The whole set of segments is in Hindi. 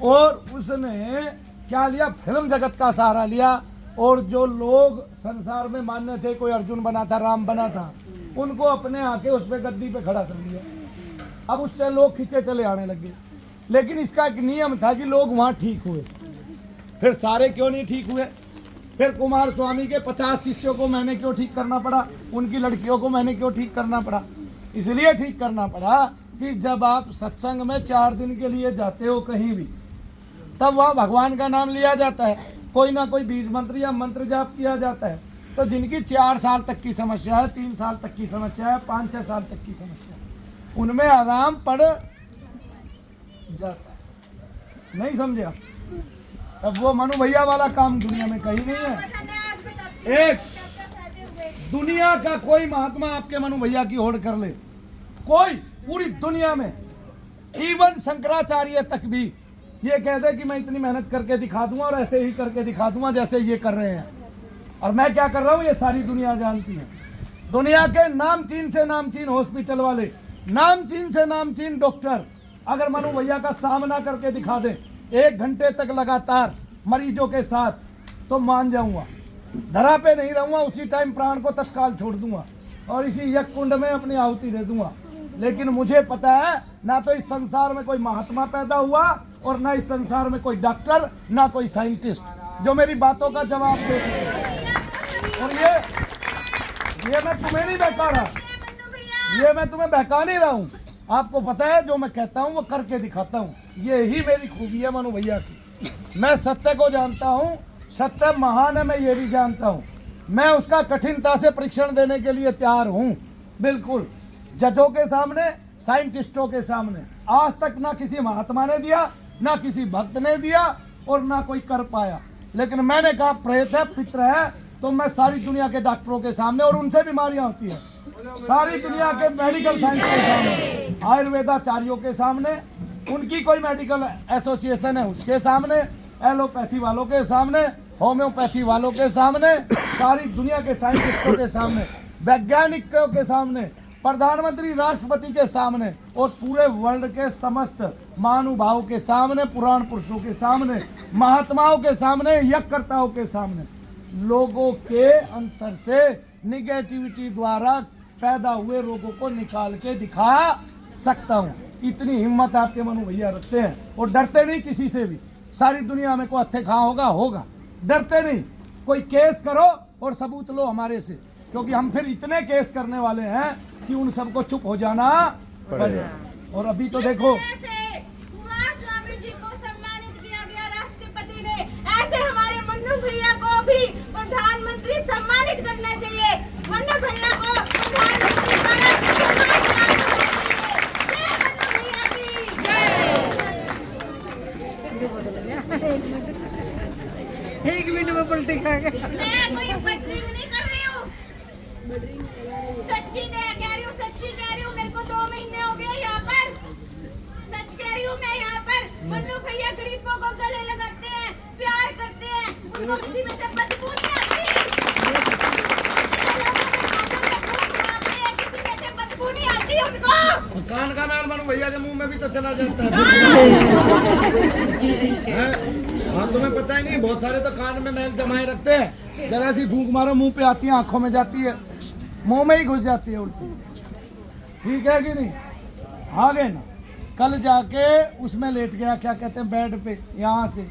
और उसने क्या लिया, फिल्म जगत का सहारा लिया। और जो लोग संसार में मान्य थे, कोई अर्जुन बना था, राम बना था, उनको अपने आके उस पे गद्दी पे खड़ा कर दिया। अब उससे लोग खींचे चले आने लगे। लेकिन इसका एक नियम था कि लोग वहाँ ठीक हुए। फिर सारे क्यों नहीं ठीक हुए? फिर कुमार स्वामी के 50 शिष्यों को मैंने क्यों ठीक करना पड़ा? उनकी लड़कियों को मैंने क्यों ठीक करना पड़ा? इसलिए ठीक करना पड़ा कि जब आप सत्संग में 4 दिन के लिए जाते हो कहीं भी, तब वहाँ भगवान का नाम लिया जाता है, कोई ना कोई बीज मंत्र या मंत्र जाप किया जाता है। तो जिनकी 4 साल तक की समस्या है, 3 साल तक की समस्या है, 5-6 साल तक की समस्या है, उनमें आराम पड़ जाता है। नहीं समझे आप? अब वो मनु भैया वाला काम दुनिया में कहीं नहीं है। एक दुनिया का कोई महात्मा आपके मनु भैया की होड़ कर ले, कोई पूरी दुनिया में, इवन शंकराचार्य तक भी ये कह दे कि मैं इतनी मेहनत करके दिखा दूंगा और ऐसे ही करके दिखा दूंगा जैसे ये कर रहे हैं, और मैं क्या कर रहा हूँ ये सारी दुनिया जानती है। दुनिया के नामचीन से नामचीन हॉस्पिटल वाले, नामचीन से नामचीन डॉक्टर अगर मनु भैया का सामना करके दिखा दे 1 घंटे तक लगातार मरीजों के साथ, तो मान जाऊंगा, धरा पे नहीं रहूंगा, उसी टाइम प्राण को तत्काल छोड़ दूंगा और इसी यज्ञ कुंड में अपनी आहुति दे दूंगा। लेकिन मुझे पता है ना तो इस संसार में कोई महात्मा पैदा हुआ और ना इस संसार में कोई डॉक्टर, ना कोई साइंटिस्ट जो मेरी बातों का जवाब दे सके। और ये मैं तुम्हें नहीं बहका रहा, ये मैं तुम्हें बहका नहीं रहा हूँ। आपको पता है जो मैं कहता हूँ वो करके दिखाता हूँ, ये ही मेरी खूबी है मनु भैया की। मैं सत्य को जानता हूँ, सत्य महान है, मैं ये भी जानता हूँ। मैं उसका कठिनता से परीक्षण देने के लिए तैयार हूँ, बिल्कुल। जजों के सामने, साइंटिस्टों के सामने आज तक ना किसी महात्मा ने दिया, ना किसी भक्त ने दिया और ना कोई कर पाया। लेकिन मैंने कहा प्रेत है, पित्र है, तो मैं सारी दुनिया के डॉक्टरों के सामने, और उनसे बीमारियां होती है, सारी दुनिया के मेडिकल साइंस के सामने, आयुर्वेदाचार्यों के सामने, उनकी कोई मेडिकल एसोसिएशन है उसके सामने, एलोपैथी वालों के सामने, होम्योपैथी वालों के सामने, सारी दुनिया के साइंटिस्टों के सामने, वैज्ञानिकों के सामने, प्रधानमंत्री राष्ट्रपति के सामने और पूरे वर्ल्ड के समस्त महानुभावों के सामने, पुराण पुरुषों के सामने, महात्माओं के सामने, यज्ञकर्ताओं के सामने, लोगों के अंतर से निगेटिविटी द्वारा पैदा हुए रोगों को निकाल के दिखा सकता हूँ। इतनी हिम्मत आपके मनु भैया रखते हैं और डरते नहीं किसी से भी। सारी दुनिया में कोई हत्थे खा होगा, डरते नहीं। कोई केस करो और सबूत लो हमारे से, क्योंकि हम फिर इतने केस करने वाले हैं कि उन सबको चुप हो जाना पड़ेगा। और अभी तो देखो, कुमार स्वामी जी को सम्मानित किया गया राष्ट्रपति ने, ऐसे हमारे मन्नू भैया को भी प्रधानमंत्री सम्मानित करना चाहिए। मन्नू भैया को प्रधानमंत्री द्वारा सम्मानित करना चाहिए। जय मन्नू भैया की जय। 1 मिनट में पलटी खा गए। मैं कोई पटरी नहीं कर रही हूँ, सच्ची कह रही हूँ, सच्ची कह रही हूँ। मेरे को 2 महीने हो गए यहाँ पर, सच कह रही हूँ मैं यहाँ पर। मन्नू भैया गरीबों को गले लगाते हैं, प्यार करते हैं, उनको किसी में से बदबू नहीं आती, किसी में से बदबू नहीं आती उनको। कान का मैल मनु भैया के मुंह में भी तो चला जाता है। हाँ, तुम्हें पता ही नहीं, बहुत सारे तो कान में मैल जमाए रखते हैं, जरा सी फूंक मारो मुंह पे आती है, आंखों में जाती है, मुंह में ही घुस जाती है उल्टी। ठीक है कि नहीं? आगे ना, कल जाके उसमें लेट गया, क्या कहते हैं, बेड पे, यहाँ से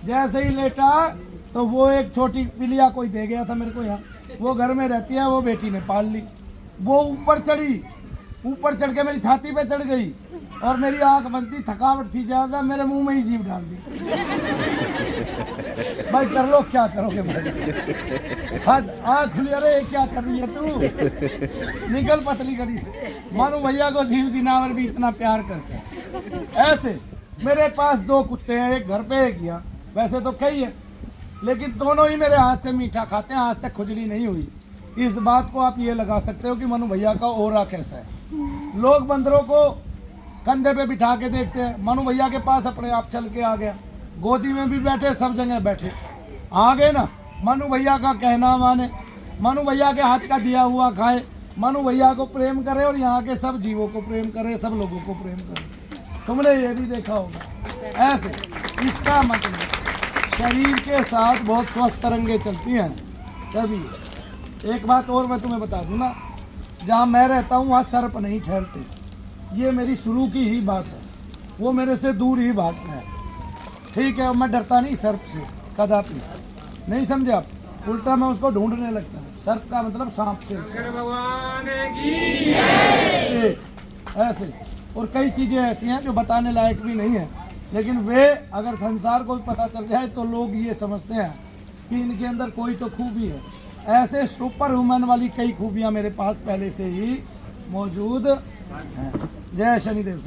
जैसे ही लेटा तो वो एक छोटी पिलिया कोई दे गया था मेरे को यहाँ, वो घर में रहती है, वो बेटी ने पाल ली। वो ऊपर चढ़ी, ऊपर चढ़ के मेरी छाती पे चढ़ गई और मेरी आंख बंद थी, थकावट थी ज़्यादा, मेरे मुंह में ही जीभ डाल दी। भाई कर लो, क्या करोगे भाई, हद आँख खुली, अरे क्या कर रही है तू, निकल पतली गली से। मानो भैया को जीव जिनावर भी इतना प्यार करते हैं। ऐसे मेरे पास 2 कुत्ते हैं, एक घर पे एक यहाँ, वैसे तो कई है, लेकिन दोनों ही मेरे हाथ से मीठा खाते हैं, आज तक खुजली नहीं हुई। इस बात को आप ये लगा सकते हो कि मनु भैया का ओरा कैसा है। लोग बंदरों को कंधे पे बिठा के देखते हैं, मनु भैया के पास अपने आप चल के आ गया, गोदी में भी बैठे, सब जगह बैठे, आ गए ना। मनु भैया का कहना माने, मनु भैया के हाथ का दिया हुआ खाए, मनु भैया को प्रेम करे और यहाँ के सब जीवों को प्रेम करे, सब लोगों को प्रेम करे। तुमने ये भी देखा होगा। ऐसे। इसका मतलब शरीर के साथ बहुत स्वस्थ तरंगे चलती हैं तभी। एक बात और मैं तुम्हें बता दूं ना, जहाँ मैं रहता हूँ वहाँ सर्प नहीं ठहरते, ये मेरी शुरू की ही बात है, वो मेरे से दूर ही भागता है, ठीक है। और मैं डरता नहीं सर्प से कदापि, नहीं समझे आप, उल्टा मैं उसको ढूंढने लगता हूँ। सर्प का मतलब सांप से, ऐसे। और कई चीज़ें ऐसी हैं जो बताने लायक भी नहीं है, लेकिन वे अगर संसार को भी पता चल जाए तो लोग ये समझते हैं कि इनके अंदर कोई तो खूबी है। ऐसे सुपर वुमन वाली कई खूबियां मेरे पास पहले से ही मौजूद हैं। जय शनिदेव।